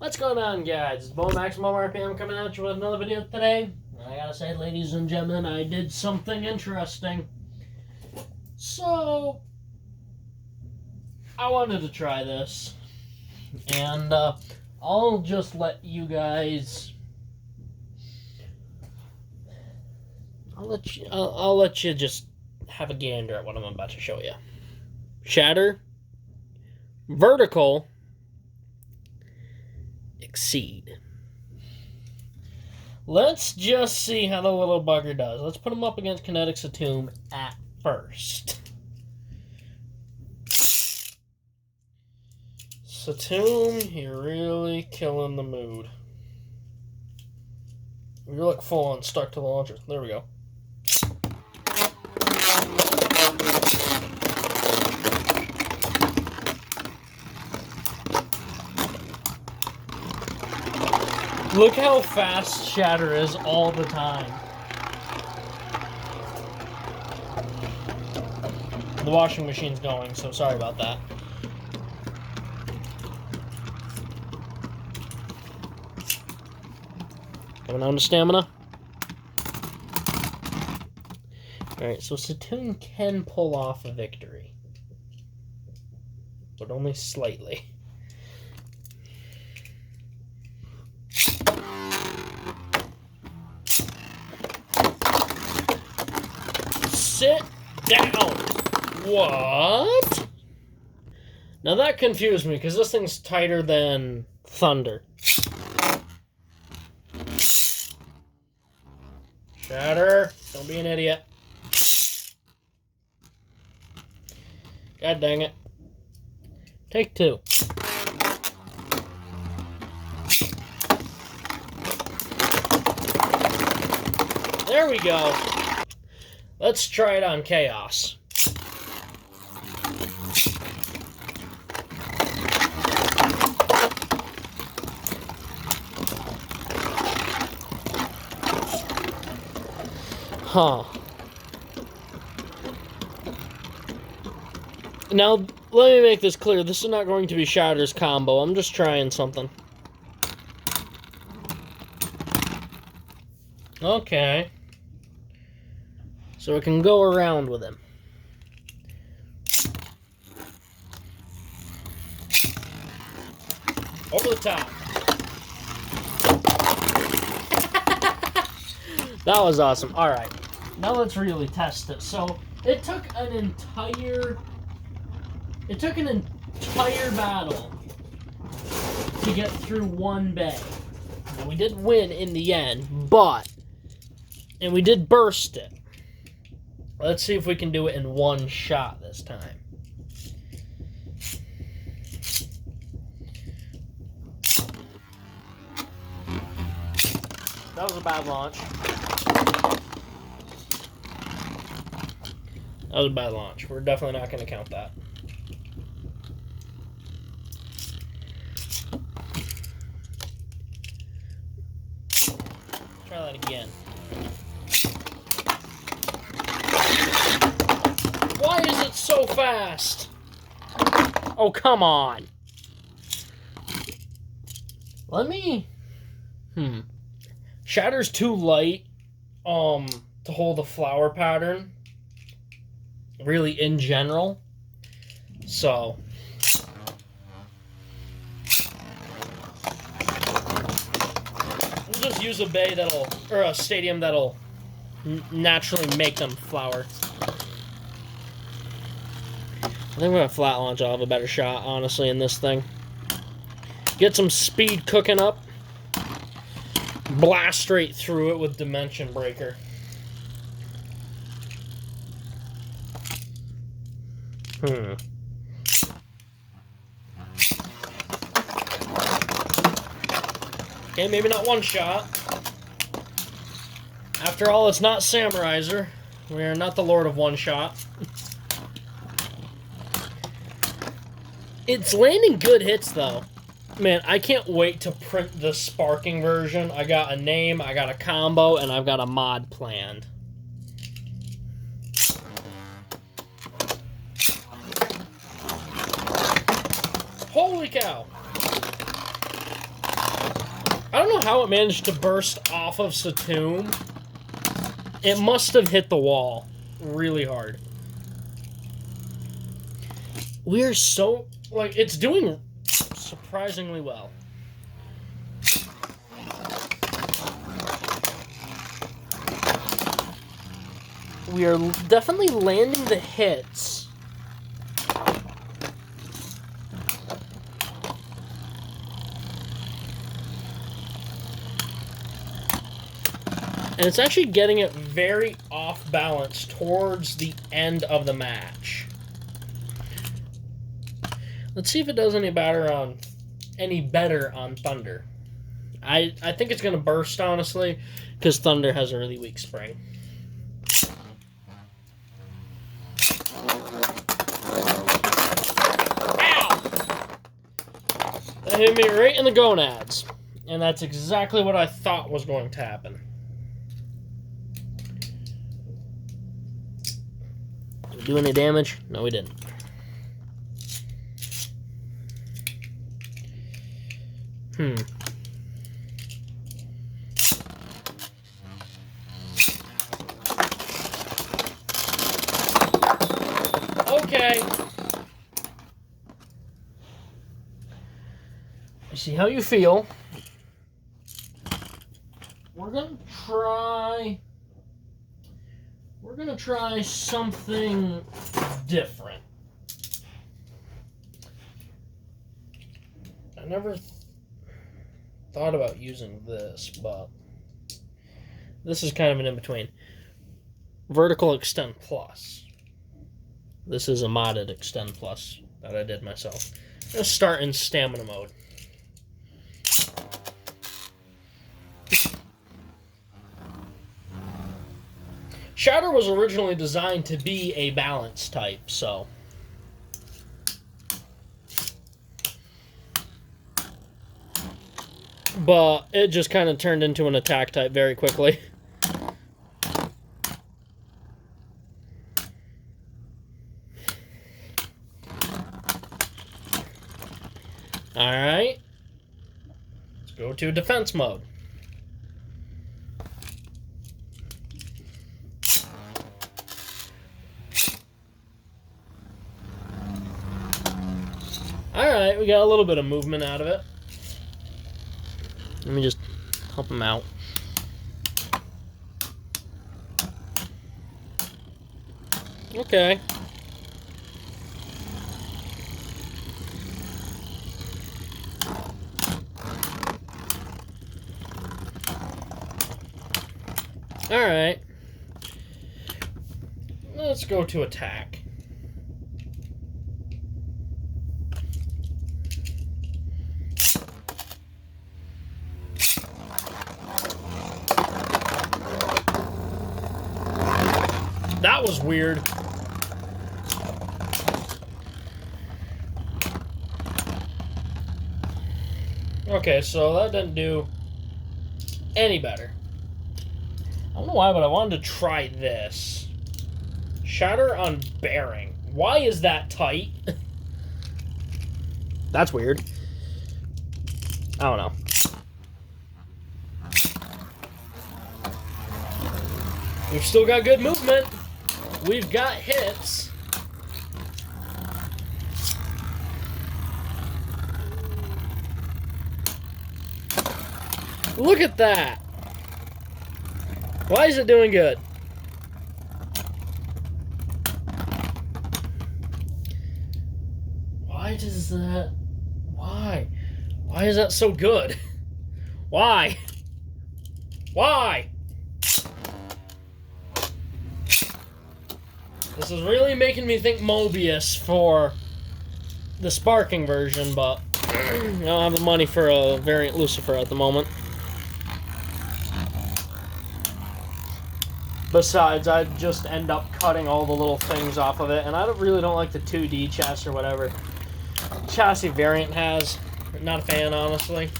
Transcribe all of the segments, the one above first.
What's going on, guys? It's Bo Maximum RPM coming at you with another video today. I gotta say, ladies and gentlemen, I did something interesting. So, I wanted to try this. And, I'll just let you guys... I'll let you just have a gander at what I'm about to show you. Shatter. Vertical. Exceed. Let's just see how the little bugger does. Let's put him up against Kinetic Satomb at first. Satomb, you're really killing the mood. You're like full on stuck to the launcher. There we go. Look how fast Shatter is all the time. The washing machine's going, so sorry about that. Coming on to stamina. Alright, so Satomb can pull off a victory. But only slightly. Sit down. What? Now that confused me because this thing's tighter than thunder. Shatter. Don't be an idiot. God dang it. Take two. There we go. Let's try it on Chaos. Huh. Now, let me make this clear. This is not going to be Shatter's combo. I'm just trying something. Okay. So it can go around with him. Over the top. That was awesome. Alright. Now let's really test it. So it took an entire battle to get through one bay. Now, we did win in the end, and we did burst it. Let's see if we can do it in one shot this time. That was a bad launch. That was a bad launch. We're definitely not going to count that. Try that again. Why is it so fast? Oh, come on. Let me... Shatter's too light to hold a flower pattern. Really, in general. So... we'll just use a bay that'll... or a stadium that'll naturally make them flower. I think with a flat launch, I'll have a better shot, honestly, in this thing. Get some speed cooking up. Blast straight through it with Dimension Breaker. Okay, maybe not one shot. After all, it's not Samuraiser. We are not the Lord of One Shot. It's landing good hits, though. Man, I can't wait to print the sparking version. I got a name, I got a combo, and I've got a mod planned. Holy cow! I don't know how it managed to burst off of Satoom. It must have hit the wall really hard. We are so... Like, it's doing surprisingly well. We are definitely landing the hits. And it's actually getting it very off balance towards the end of the match. Let's see if it does any better on Thunder. I think it's going to burst, honestly, because Thunder has a really weak spring. Ow! That hit me right in the gonads. And that's exactly what I thought was going to happen. Did we do any damage? No, we didn't. Okay. I see how you feel. We're gonna try something different. I never thought about using this, but this is kind of an in-between. Vertical Extend Plus. This is a modded Extend Plus that I did myself. Let's start in Stamina mode. Shatter was originally designed to be a balance type, so... But it just kind of turned into an attack type very quickly. Alright. Let's go to defense mode. Alright, we got a little bit of movement out of it. Let me just help him out. Okay. Alright. Let's go to attack. That was weird. Okay, so that didn't do any better. I don't know why, but I wanted to try this. Shatter on bearing. Why is that tight? That's weird. I don't know. We've still got good movement. We've got hits. Look at that. Why is it doing good? Why does that... Why? Why is that so good? Why? Why? This is really making me think Mobius for the sparking version, but I don't have the money for a variant Lucifer at the moment. Besides, I'd just end up cutting all the little things off of it, and I really don't like the 2D chassis or whatever chassis variant has. Not a fan, honestly.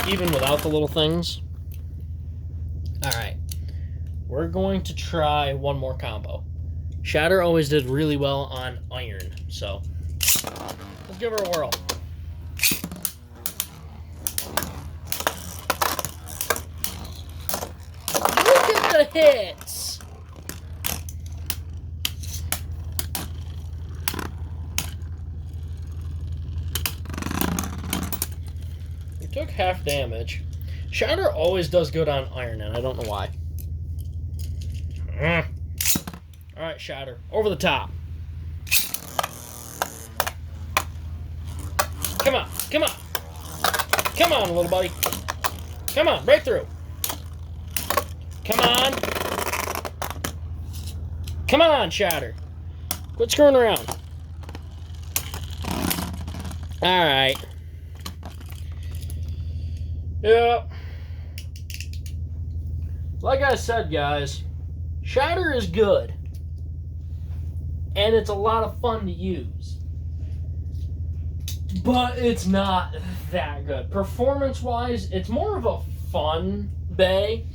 Even without the little things. Alright. We're going to try one more combo. Shatter always did really well on iron, so let's give her a whirl. hits. We took half damage. Shatter always does good on iron, and I don't know why. Alright, Shatter. Over the top. Come on. Come on. Come on, little buddy. Come on, break through. Come on. Come on, Shatter. Quit screwing around. Alright. Yeah. Like I said, guys, Shatter is good. And it's a lot of fun to use. But it's not that good. Performance-wise, it's more of a fun bay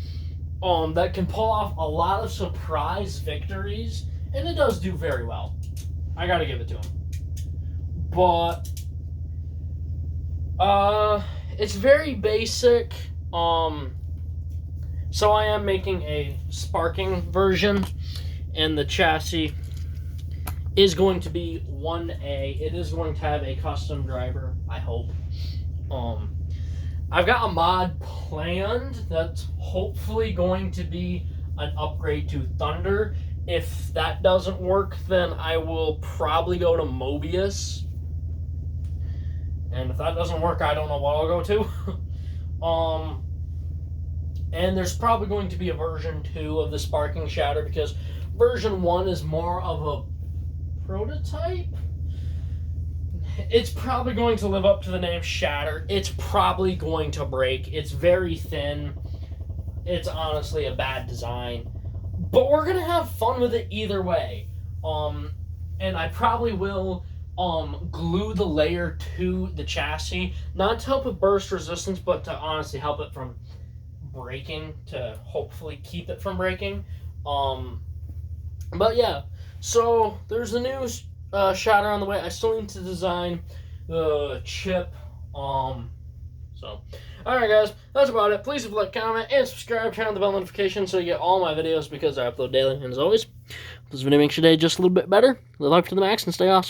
that can pull off a lot of surprise victories. And it does do very well. I gotta give it to him. But it's very basic. So I am making a sparking version, and the chassis is going to be 1A. It is going to have a custom driver, I hope. I've got a mod planned that's hopefully going to be an upgrade to Thunder. If that doesn't work, then I will probably go to Mobius. And if that doesn't work, I don't know what I'll go to. And there's probably going to be a version 2 of the Sparking Shatter, because version 1 is more of a prototype. It's probably going to live up to the name Shatter. It's probably going to break. It's very thin. It's honestly a bad design. But we're going to have fun with it either way. And I probably will glue the layer to the chassis, not to help with burst resistance, but to honestly help it from breaking, to hopefully keep it from breaking. But yeah, so there's the new Shatter on the way. I still need to design the chip. So, alright guys, that's about it. Please leave a like, comment, and subscribe. Turn on the bell notification so you get all my videos, because I upload daily. And as always, if this video makes your day just a little bit better, live life to the max and stay awesome.